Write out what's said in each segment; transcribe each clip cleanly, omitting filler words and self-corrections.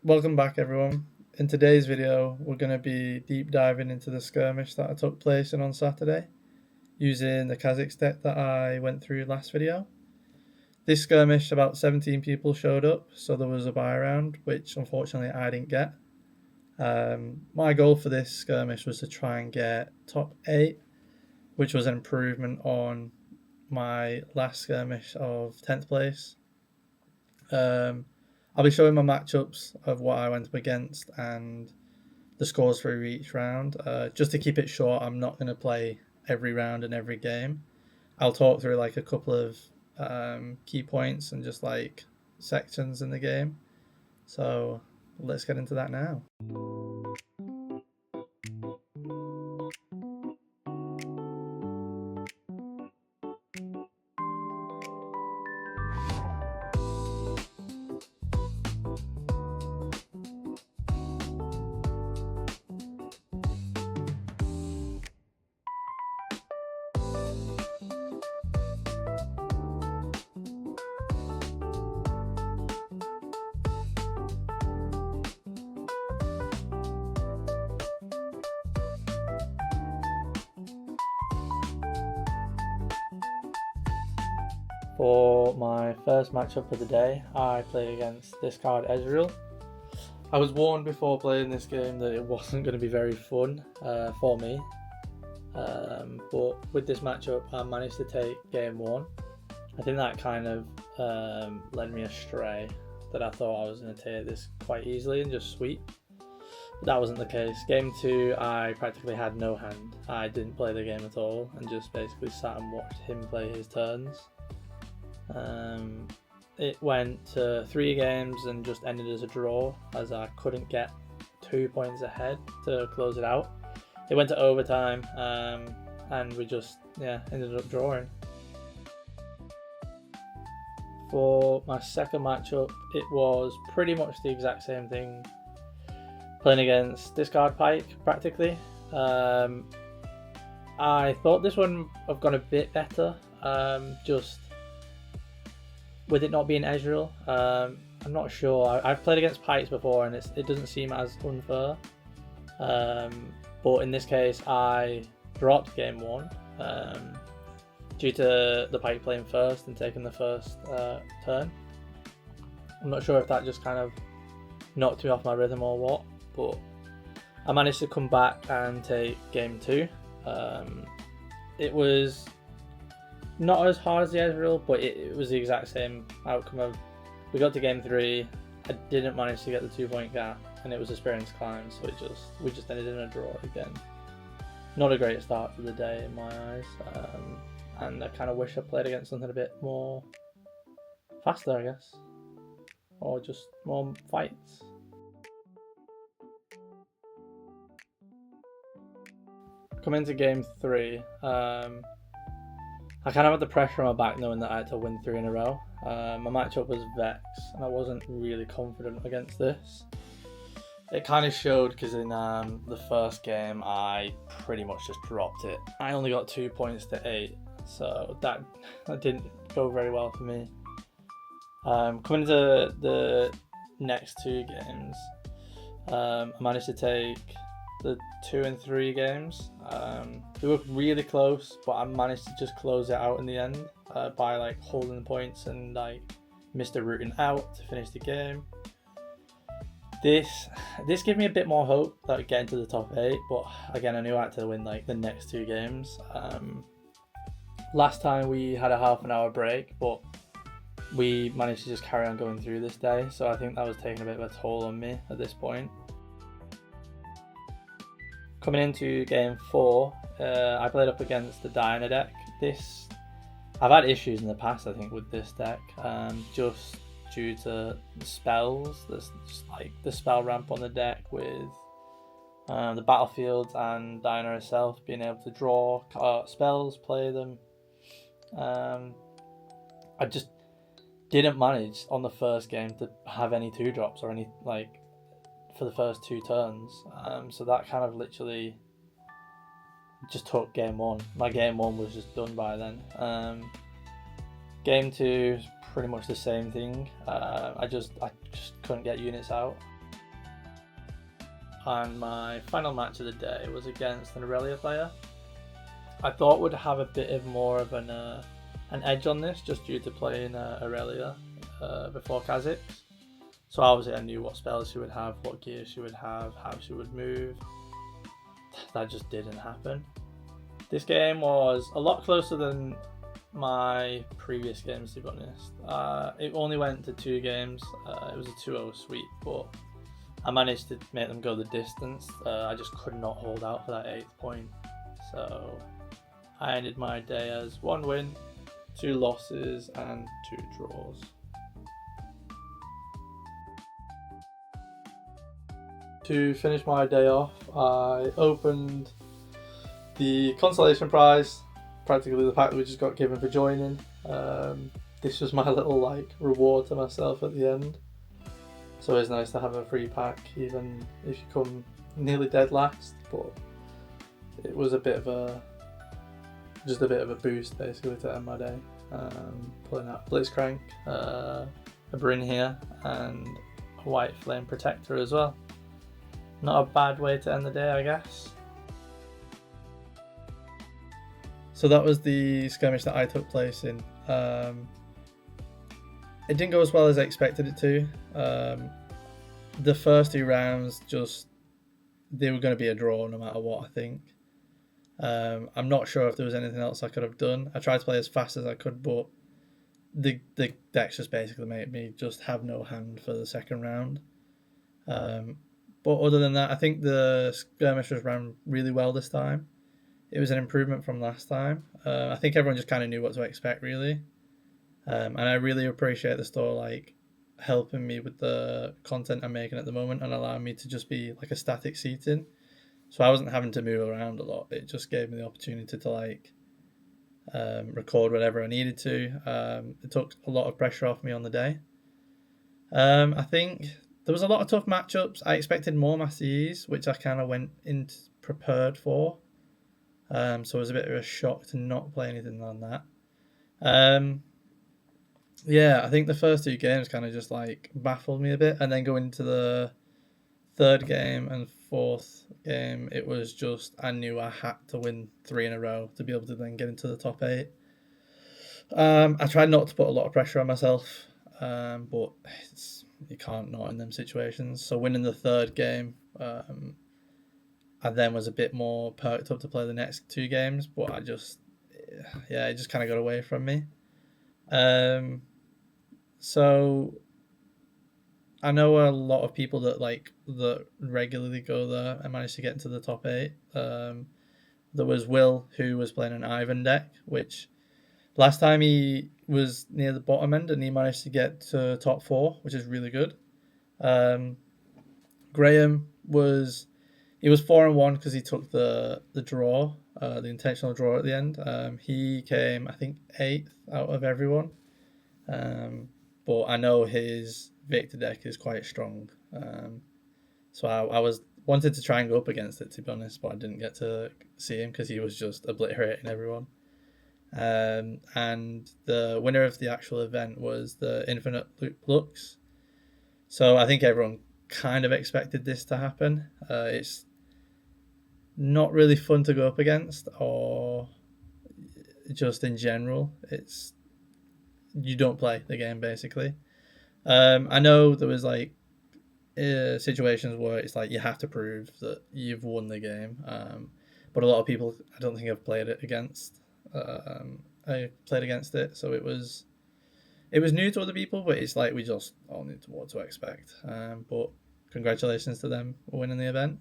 Welcome back everyone. In today's video we're going to be deep diving into the skirmish that took place on Saturday using the Kha'Zix deck that I went through last video. This skirmish, about 17 people showed up, so there was a buy round, which unfortunately I didn't get. My goal for this skirmish was to try and get top 8, which was an improvement on my last skirmish of 10th place. I'll be showing my matchups of what I went up against and the scores for each round. Just to keep it short, I'm not going to play every round and every game. I'll talk through like a couple of key points and just like sections in the game. So let's get into that now. For my first matchup of the day, I played against this card Ezreal. I was warned before playing this game that it wasn't going to be very fun for me, but with this matchup I managed to take game 1. I think that kind of led me astray, that I thought I was going to take this quite easily and just sweep. But that wasn't the case. Game 2 I practically had no hand. I didn't play the game at all and just basically sat and watched him play his turns. It went to 3 games and just ended as a draw, as I couldn't get 2 points ahead to close it out. It went to overtime and we just ended up drawing. For my second matchup, it was pretty much the exact same thing, playing against this card Pyke practically. I thought this one would have gone a bit better, just with it not being Ezreal. I'm not sure. I've played against Pykes before and it doesn't seem as unfair. But in this case I dropped game 1 due to the Pyke playing first and taking the first turn. I'm not sure if that just kind of knocked me off my rhythm or what, but I managed to come back and take game 2. It was not as hard as the Ezreal, but it was the exact same outcome of, we got to game 3, I didn't manage to get the 2-point gap, and it was a experience climb, so we just ended in a draw again. Not a great start to the day in my eyes, and I kind of wish I played against something a bit more faster, I guess, or just more fights. Coming into game 3, I kind of had the pressure on my back knowing that I had to win 3 in a row. My matchup was Vex and I wasn't really confident against this. It kind of showed because in the first game I pretty much just dropped it. I only got 2 points to 8, so that didn't go very well for me. Coming into the next 2 games, I managed to take the 2 and 3 games. They were really close, but I managed to just close it out in the end by like holding the points and like missed a routing out to finish the game. This gave me a bit more hope that I'd get into the top 8, but again I knew I had to win like the next 2 games. Last time we had a half an hour break, but we managed to just carry on going through this day, so I think that was taking a bit of a toll on me at this point. Coming into game 4, I played up against the Diana deck. I've had issues in the past, I think, with this deck, just due to the spells. There's just like the spell ramp on the deck with the battlefields and Diana herself being able to draw spells, play them. I just didn't manage on the first game to have any 2-drops or any like for the first 2 turns, so that kind of literally just took game 1. My game 1 was just done by then. Game 2 is pretty much the same thing. I just couldn't get units out. and my final match of the day was against an Irelia player. I thought would have a bit of more of an edge on this, just due to playing Irelia before Kha'Zix. So obviously I knew what spells she would have, what gear she would have, how she would move. That just didn't happen. This game was a lot closer than my previous games, to be honest. It only went to 2 games. It was a 2-0 sweep, but I managed to make them go the distance. I just could not hold out for that 8th point. So I ended my day as 1 win, 2 losses and 2 draws. To finish my day off, I opened the consolation prize, practically the pack that we just got given for joining. This was my little reward to myself at the end. So it's nice to have a free pack, even if you come nearly dead last. But it was a bit of a boost basically to end my day. Pulling out Blitzcrank, a Bryn here, and a White Flame Protector as well. Not a bad way to end the day, I guess. So that was the skirmish that I took place in. It didn't go as well as I expected it to. The first 2 rounds, they were going to be a draw no matter what, I think. I'm not sure if there was anything else I could have done. I tried to play as fast as I could, but the decks just basically made me just have no hand for the second round. But other than that, I think the skirmish was ran really well this time. It was an improvement from last time. I think everyone just kind of knew what to expect, really. And I really appreciate the store helping me with the content I'm making at the moment and allowing me to just be like a static seating. So I wasn't having to move around a lot. It just gave me the opportunity to record whatever I needed to. It took a lot of pressure off me on the day. I think there was a lot of tough matchups. I expected more Master Yi's, which I kind of went in prepared for. So it was a bit of a shock to not play anything on that. Yeah, I think the first 2 games kind of just baffled me a bit, and then going into the 3rd game and 4th game, it was just I knew I had to win 3 in a row to be able to then get into the top 8. I tried not to put a lot of pressure on myself, but you can't not in them situations. So winning the 3rd game, I then was a bit more perked up to play the next 2 games, but it just kind of got away from me. So I know a lot of people that regularly go there and manage to get into the top 8. There was Will, who was playing an Ivan deck, which last time he was near the bottom end and he managed to get to top 4, which is really good. Graham was 4-1 because he took the draw, the intentional draw at the end. He came, I think, 8th out of everyone. But I know his Victor deck is quite strong. So I wanted to try and go up against it, to be honest, but I didn't get to see him because he was just obliterating everyone. And the winner of the actual event was the Infinite Lux. So I think everyone kind of expected this to happen. It's not really fun to go up against, or just in general. You don't play the game, basically. I know there was situations where it's you have to prove that you've won the game, but a lot of people I don't think have played it against. I played against it, so it was new to other people, but it's we just all knew what to expect. But congratulations to them for winning the event.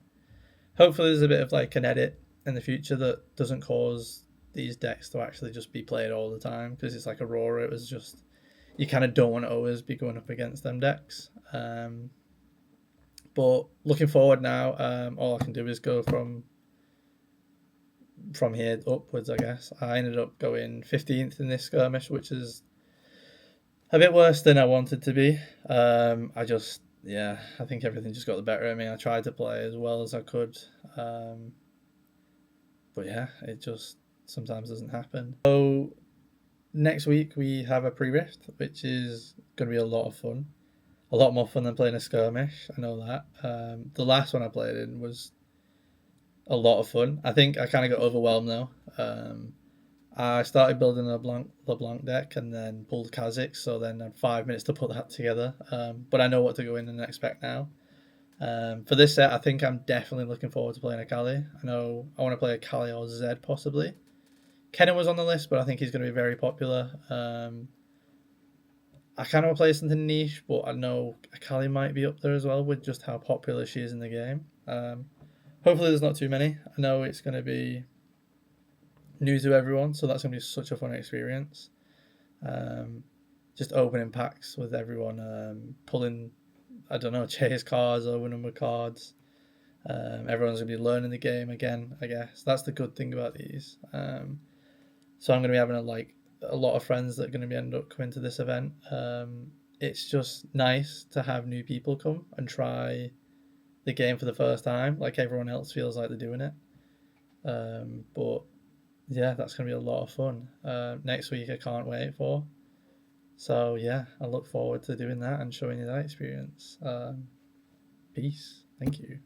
Hopefully there's a bit of an edit in the future that doesn't cause these decks to actually just be played all the time, because it's like Aurora. It was just, you kind of don't want to always be going up against them decks. But looking forward now, all I can do is go from here upwards, I guess. I ended up going 15th in this skirmish, which is a bit worse than I wanted to be. I think everything just got the better of me. I tried to play as well as I could. But yeah, it just sometimes doesn't happen. So next week we have a pre-rift, which is going to be a lot of fun. a lot more fun than playing a skirmish. I know that. The last one I played in was a lot of fun. I think I kind of got overwhelmed though. I started building a LeBlanc deck and then pulled Kha'Zix, so then I had 5 minutes to put that together. But I know what to go in and expect now. For this set, I think I'm definitely looking forward to playing a Kali. I know I want to play a Kali or Zed possibly. Kennen was on the list, but I think he's going to be very popular. I kind of want to play something niche, but I know Akali might be up there as well with just how popular she is in the game. Hopefully there's not too many. I know it's going to be new to everyone, so that's going to be such a fun experience. Just opening packs with everyone, pulling, I don't know, chase cards, over-number cards. Everyone's going to be learning the game again, I guess. That's the good thing about these. So I'm going to be having a lot of friends that are going to end up coming to this event. It's just nice to have new people come and try the game for the first time, like everyone else feels like they're doing it. But yeah, that's going to be a lot of fun. Next week I can't wait for. So yeah, I look forward to doing that and showing you that experience. Peace. Thank you.